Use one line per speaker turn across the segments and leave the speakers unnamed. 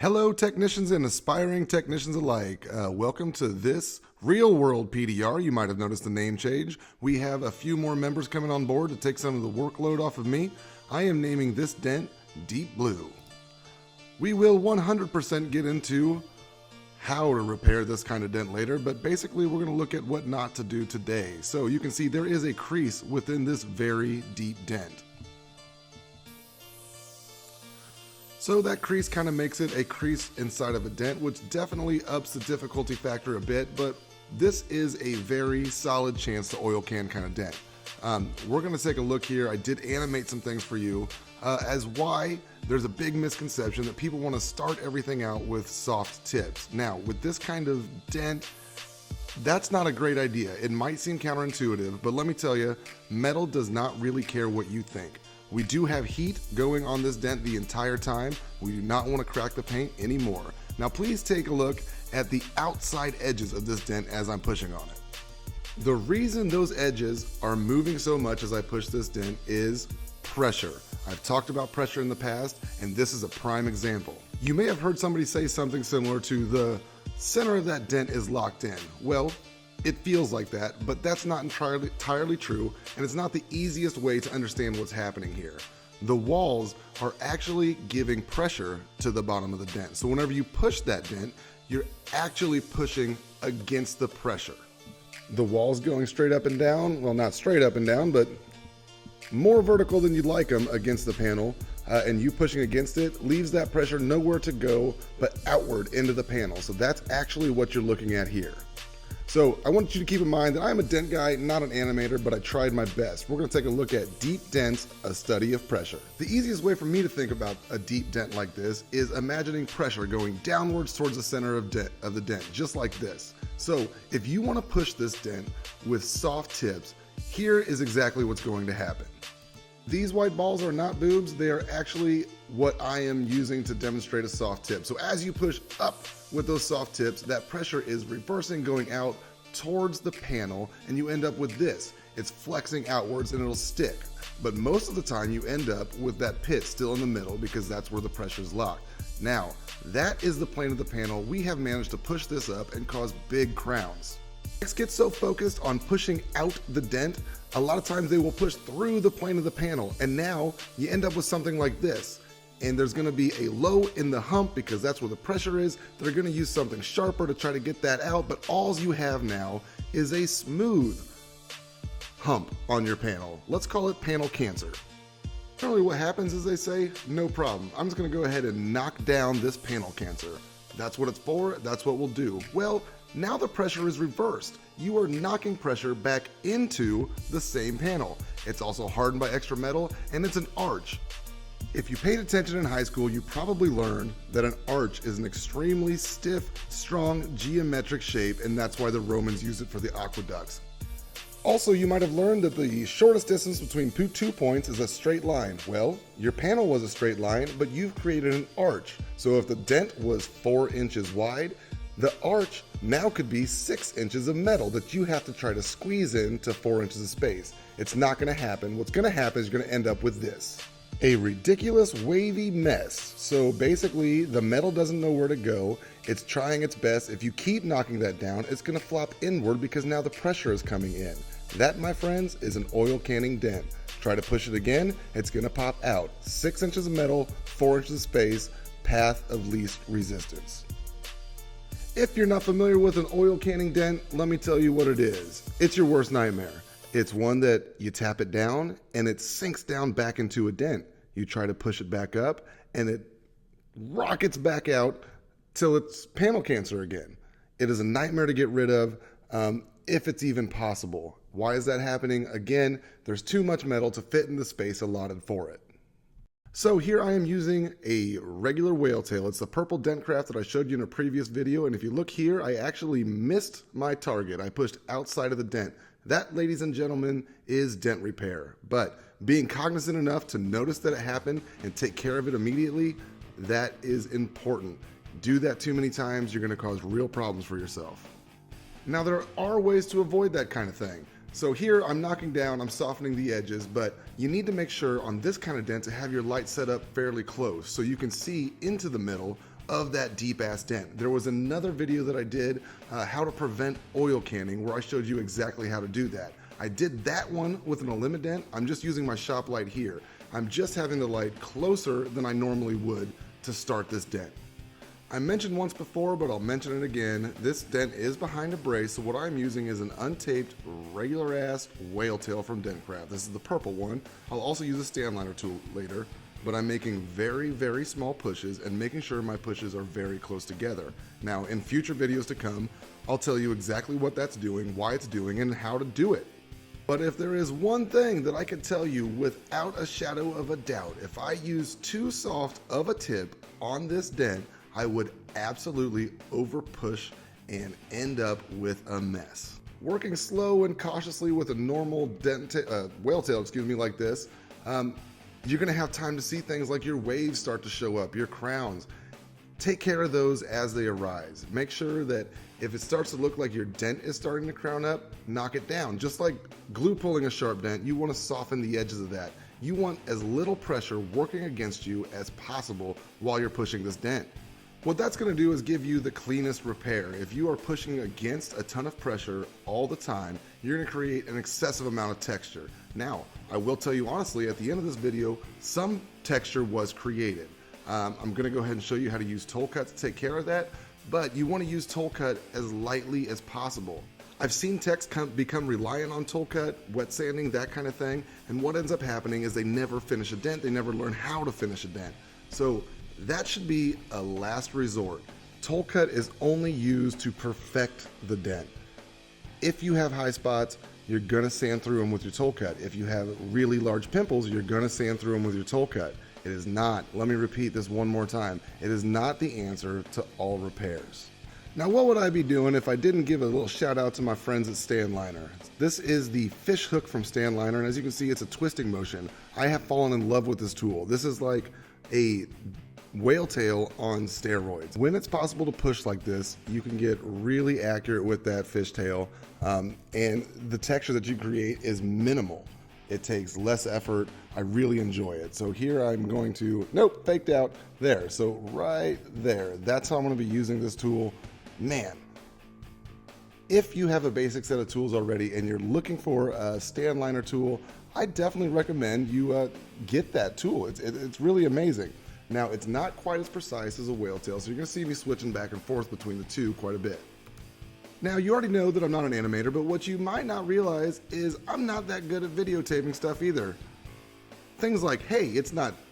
Hello, technicians and aspiring technicians alike. Welcome to this real world PDR. You might have noticed the name change. We have a few more members coming on board to take some of the workload off of me. I am naming this dent Deep Blue. We will 100% get into how to repair this kind of dent later, but basically we're going to look at what not to do today. So you can see there is a crease within this very deep dent. So that crease kind of makes it a crease inside of a dent, which definitely ups the difficulty factor a bit, but this is a very solid chance to oil can kind of dent. We're going to take a look here. I did animate some things for you as why there's a big misconception that people want to start everything out with soft tips. Now, with this kind of dent, that's not a great idea. It might seem counterintuitive, but let me tell you, metal does not really care what you think. We do have heat going on this dent the entire time. We do not want to crack the paint anymore. Now please take a look at the outside edges of this dent as I'm pushing on it. The reason those edges are moving so much as I push this dent is pressure. I've talked about pressure in the past, and this is a prime example. You may have heard somebody say something similar to the center of that dent is locked in. Well, it feels like that, but that's not entirely true, and it's not the easiest way to understand what's happening here. The walls are actually giving pressure to the bottom of the dent. So whenever you push that dent, you're actually pushing against the pressure. The walls going straight up and down, well, not straight up and down, but more vertical than you'd like them against the panel, and you pushing against it leaves that pressure nowhere to go but outward into the panel. So that's actually what you're looking at here. So I want you to keep in mind that I'm a dent guy, not an animator, but I tried my best. We're going to take a look at deep dents, a study of pressure. The easiest way for me to think about a deep dent like this is imagining pressure going downwards towards the center of the dent, just like this. So if you want to push this dent with soft tips, here is exactly what's going to happen. These white balls are not boobs, they are actually what I am using to demonstrate a soft tip. So as you push up with those soft tips, that pressure is reversing, going out towards the panel, and you end up with this. It's flexing outwards and it'll stick. But most of the time you end up with that pit still in the middle because that's where the pressure is locked. Now, that is the plane of the panel. We have managed to push this up and cause big crowns. Next, get so focused on pushing out the dent, a lot of times they will push through the plane of the panel, and now you end up with something like this. And there's going to be a low in the hump because that's where the pressure is. They're going to use something sharper to try to get that out, but all you have now is a smooth hump on your panel. Let's call it panel cancer. Generally what happens is they say, no problem. I'm just going to go ahead and knock down this panel cancer. That's what it's for. That's what we'll do. Well, now the pressure is reversed. You are knocking pressure back into the same panel. It's also hardened by extra metal, and it's an arch. If you paid attention in high school, you probably learned that an arch is an extremely stiff, strong geometric shape, and that's why the Romans used it for the aqueducts. Also, you might have learned that the shortest distance between 2 points is a straight line. Well, your panel was a straight line, but you've created an arch. So if the dent was 4 inches wide, the arch now could be 6 inches of metal that you have to try to squeeze into 4 inches of space. It's not going to happen. What's going to happen is you're going to end up with this. A ridiculous wavy mess. So basically the metal doesn't know where to go. It's trying its best. If you keep knocking that down, it's going to flop inward because now the pressure is coming in. That, my friends, is an oil canning dent. Try to push it again, it's going to pop out. 6 inches of metal, 4 inches of space, path of least resistance. If you're not familiar with an oil canning dent, let me tell you what it is. It's your worst nightmare. It's one that you tap it down and it sinks down back into a dent. You try to push it back up and it rockets back out till it's panel cancer again. It is a nightmare to get rid of if it's even possible. Why is that happening? Again, there's too much metal to fit in the space allotted for it. So here I am using a regular whale tail. It's the purple dent craft that I showed you in a previous video, and if you look here, I actually missed my target. I pushed outside of the dent. That, ladies and gentlemen, is dent repair. But being cognizant enough to notice that it happened and take care of it immediately, that is important. Do that too many times, you're going to cause real problems for yourself. Now there are ways to avoid that kind of thing. So here I'm knocking down, I'm softening the edges, but you need to make sure on this kind of dent to have your light set up fairly close so you can see into the middle of that deep ass dent. There was another video that I did, how to prevent oil canning, where I showed you exactly how to do that. I did that one with an Elimit dent. I'm just using my shop light here. I'm just having the light closer than I normally would to start this dent. I mentioned once before, but I'll mention it again, this dent is behind a brace, so what I'm using is an untaped, regular ass whale tail from Dentcraft. This is the purple one. I'll also use a stand liner tool later, but I'm making very, very small pushes and making sure my pushes are very close together. Now, in future videos to come, I'll tell you exactly what that's doing, why it's doing, and how to do it. But if there is one thing that I can tell you without a shadow of a doubt, if I use too soft of a tip on this dent, I would absolutely over push and end up with a mess. Working slow and cautiously with a normal whale tail, like this, you're gonna have time to see things like your waves start to show up, your crowns. Take care of those as they arise. Make sure that if it starts to look like your dent is starting to crown up, knock it down. Just like glue pulling a sharp dent, you want to soften the edges of that. You want as little pressure working against you as possible while you're pushing this dent. What that's going to do is give you the cleanest repair. If you are pushing against a ton of pressure all the time, you're going to create an excessive amount of texture. Now, I will tell you honestly, at the end of this video, some texture was created. I'm going to go ahead and show you how to use tolecut to take care of that, but you want to use tolecut as lightly as possible. I've seen techs become reliant on tolecut, wet sanding, that kind of thing, and what ends up happening is they never finish a dent, they never learn how to finish a dent. So that should be a last resort. Tolecut is only used to perfect the dent. If you have high spots, you're gonna sand through them with your tolecut. If you have really large pimples, you're gonna sand through them with your tolecut. It is not, let me repeat this one more time, it is not the answer to all repairs. Now what would I be doing if I didn't give a little shout out to my friends at Stand Liner? This is the fish hook from Stand Liner, and as you can see, it's a twisting motion. I have fallen in love with this tool. This is like a whale tail on steroids. When it's possible to push like this, you can get really accurate with that fish tail, and the texture that you create is minimal. It takes less effort. I really enjoy it. So here I'm going to, nope, faked out there. So right there, that's how I'm gonna be using this tool. Man, if you have a basic set of tools already and you're looking for a stand liner tool, I definitely recommend you get that tool. It's really amazing. Now, it's not quite as precise as a whale tail, so you're gonna see me switching back and forth between the two quite a bit. Now, you already know that I'm not an animator, but what you might not realize is I'm not that good at videotaping stuff either. Things like, hey,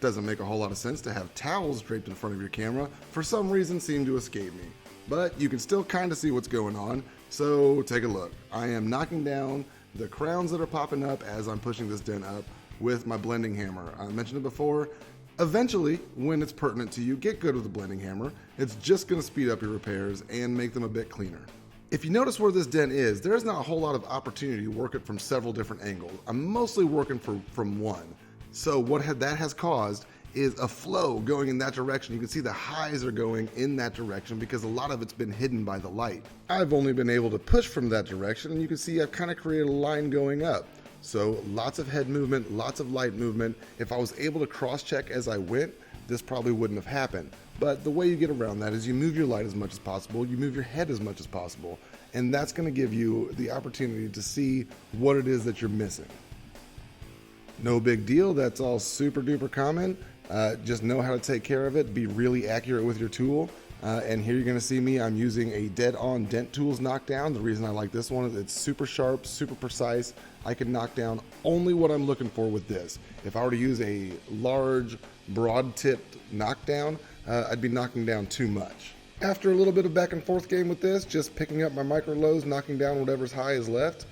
doesn't make a whole lot of sense to have towels draped in front of your camera, for some reason seem to escape me. But you can still kind of see what's going on, so take a look. I am knocking down the crowns that are popping up as I'm pushing this dent up with my blending hammer. I mentioned it before. Eventually, when it's pertinent to you, get good with the blending hammer. It's just gonna speed up your repairs and make them a bit cleaner. If you notice where this dent is, there's not a whole lot of opportunity to work it from several different angles. I'm mostly working from one. So what that has caused is a flow going in that direction. You can see the highs are going in that direction because a lot of it's been hidden by the light. I've only been able to push from that direction, and you can see I've kind of created a line going up. So lots of head movement, lots of light movement. If I was able to cross-check as I went, this probably wouldn't have happened. But the way you get around that is you move your light as much as possible, you move your head as much as possible, and that's gonna give you the opportunity to see what it is that you're missing. No big deal, that's all super duper common. Just know how to take care of it, be really accurate with your tool. And here you're gonna see me, I'm using a dead-on Dent Tools knockdown. The reason I like this one is it's super sharp, super precise. I can knock down only what I'm looking for with this. If I were to use a large, broad-tipped knockdown, I'd be knocking down too much. After a little bit of back and forth game with this, just picking up my micro lows, knocking down whatever's high is left,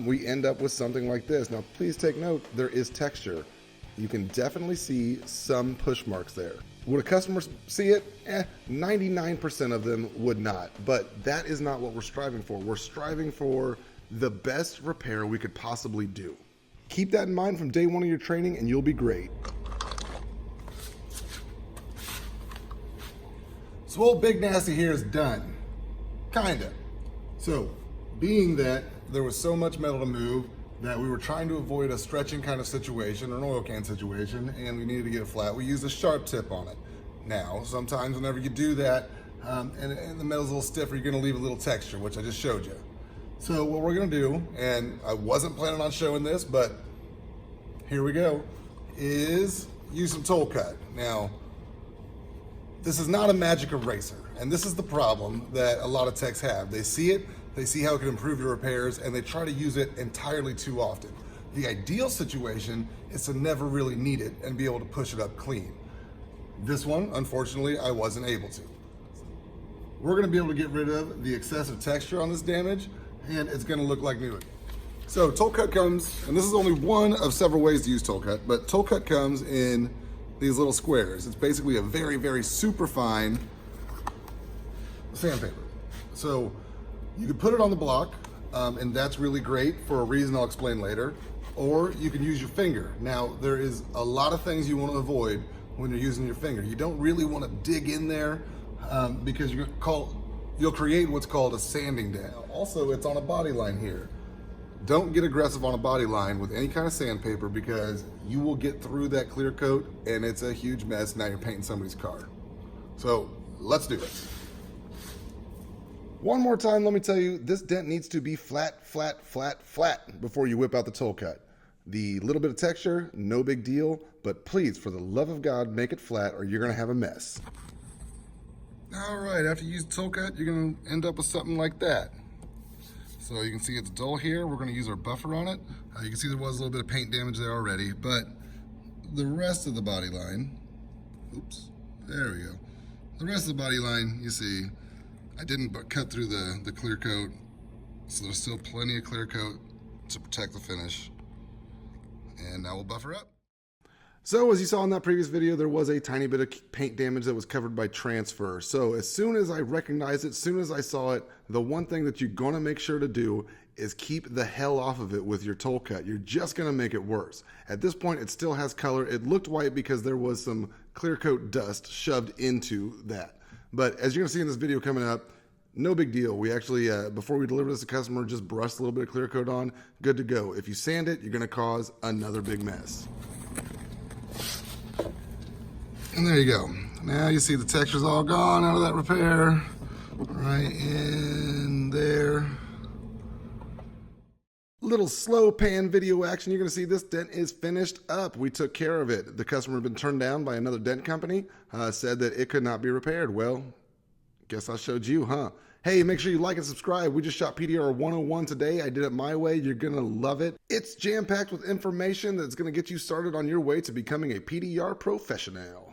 we end up with something like this. Now please take note, there is texture. You can definitely see some push marks there. Would a customer see it? 99% of them would not, but that is not what we're striving for. We're striving for the best repair we could possibly do. Keep that in mind from day one of your training and you'll be great. So old Big Nasty here is done. Kinda. So, being that there was so much metal to move that we were trying to avoid a stretching kind of situation or an oil can situation and we needed to get it flat, we used a sharp tip on it. Now, sometimes whenever you do that, and the metal's a little stiffer, you're gonna leave a little texture, which I just showed you. So what we're gonna do, and I wasn't planning on showing this, but here we go, is use some tolecut. Now, this is not a magic eraser, and this is the problem that a lot of techs have. They see it, they see how it can improve your repairs, and they try to use it entirely too often. The ideal situation is to never really need it and be able to push it up clean. This one, unfortunately, I wasn't able to. We're gonna be able to get rid of the excessive texture on this damage, and it's gonna look like new again. So tolecut comes, and this is only one of several ways to use tolecut, but tolecut comes in these little squares. It's basically a very, very super fine sandpaper. So you can put it on the block, and that's really great for a reason I'll explain later, or you can use your finger. Now, there is a lot of things you want to avoid when you're using your finger. You don't really want to dig in there because you'll create what's called a sanding dent. Also, it's on a body line here. Don't get aggressive on a body line with any kind of sandpaper because you will get through that clear coat and it's a huge mess. Now you're painting somebody's car. So let's do it. One more time, let me tell you, this dent needs to be flat, flat, flat, flat before you whip out the tolecut. The little bit of texture, no big deal, but please, for the love of God, make it flat or you're gonna have a mess. All right, after you use tolecut, you're gonna end up with something like that. So you can see it's dull here. We're gonna use our buffer on it. You can see there was a little bit of paint damage there already, but the rest of the body line, oops, there we go. The rest of the body line, you see, I didn't cut through the clear coat, so there's still plenty of clear coat to protect the finish. And now we'll buffer up. So as you saw in that previous video, there was a tiny bit of paint damage that was covered by transfer. So as soon as I recognized it, as soon as I saw it, the one thing that you're gonna make sure to do is keep the hell off of it with your tolecut. You're just gonna make it worse. At this point, it still has color. It looked white because there was some clear coat dust shoved into that. But as you're gonna see in this video coming up, no big deal. We actually, before we deliver this to customer, just brushed a little bit of clear coat on, good to go. If you sand it, you're gonna cause another big mess. And there you go. Now you see the texture's all gone out of that repair. Right in there. Little slow pan video action. You're gonna see this dent is finished up. We took care of it. The customer had been turned down by another dent company, said that it could not be repaired. Well, guess I showed you, huh? Hey, make sure you like and subscribe. We just shot PDR 101 today. I did it my way. You're gonna love it. It's jam-packed with information that's gonna get you started on your way to becoming a PDR professional.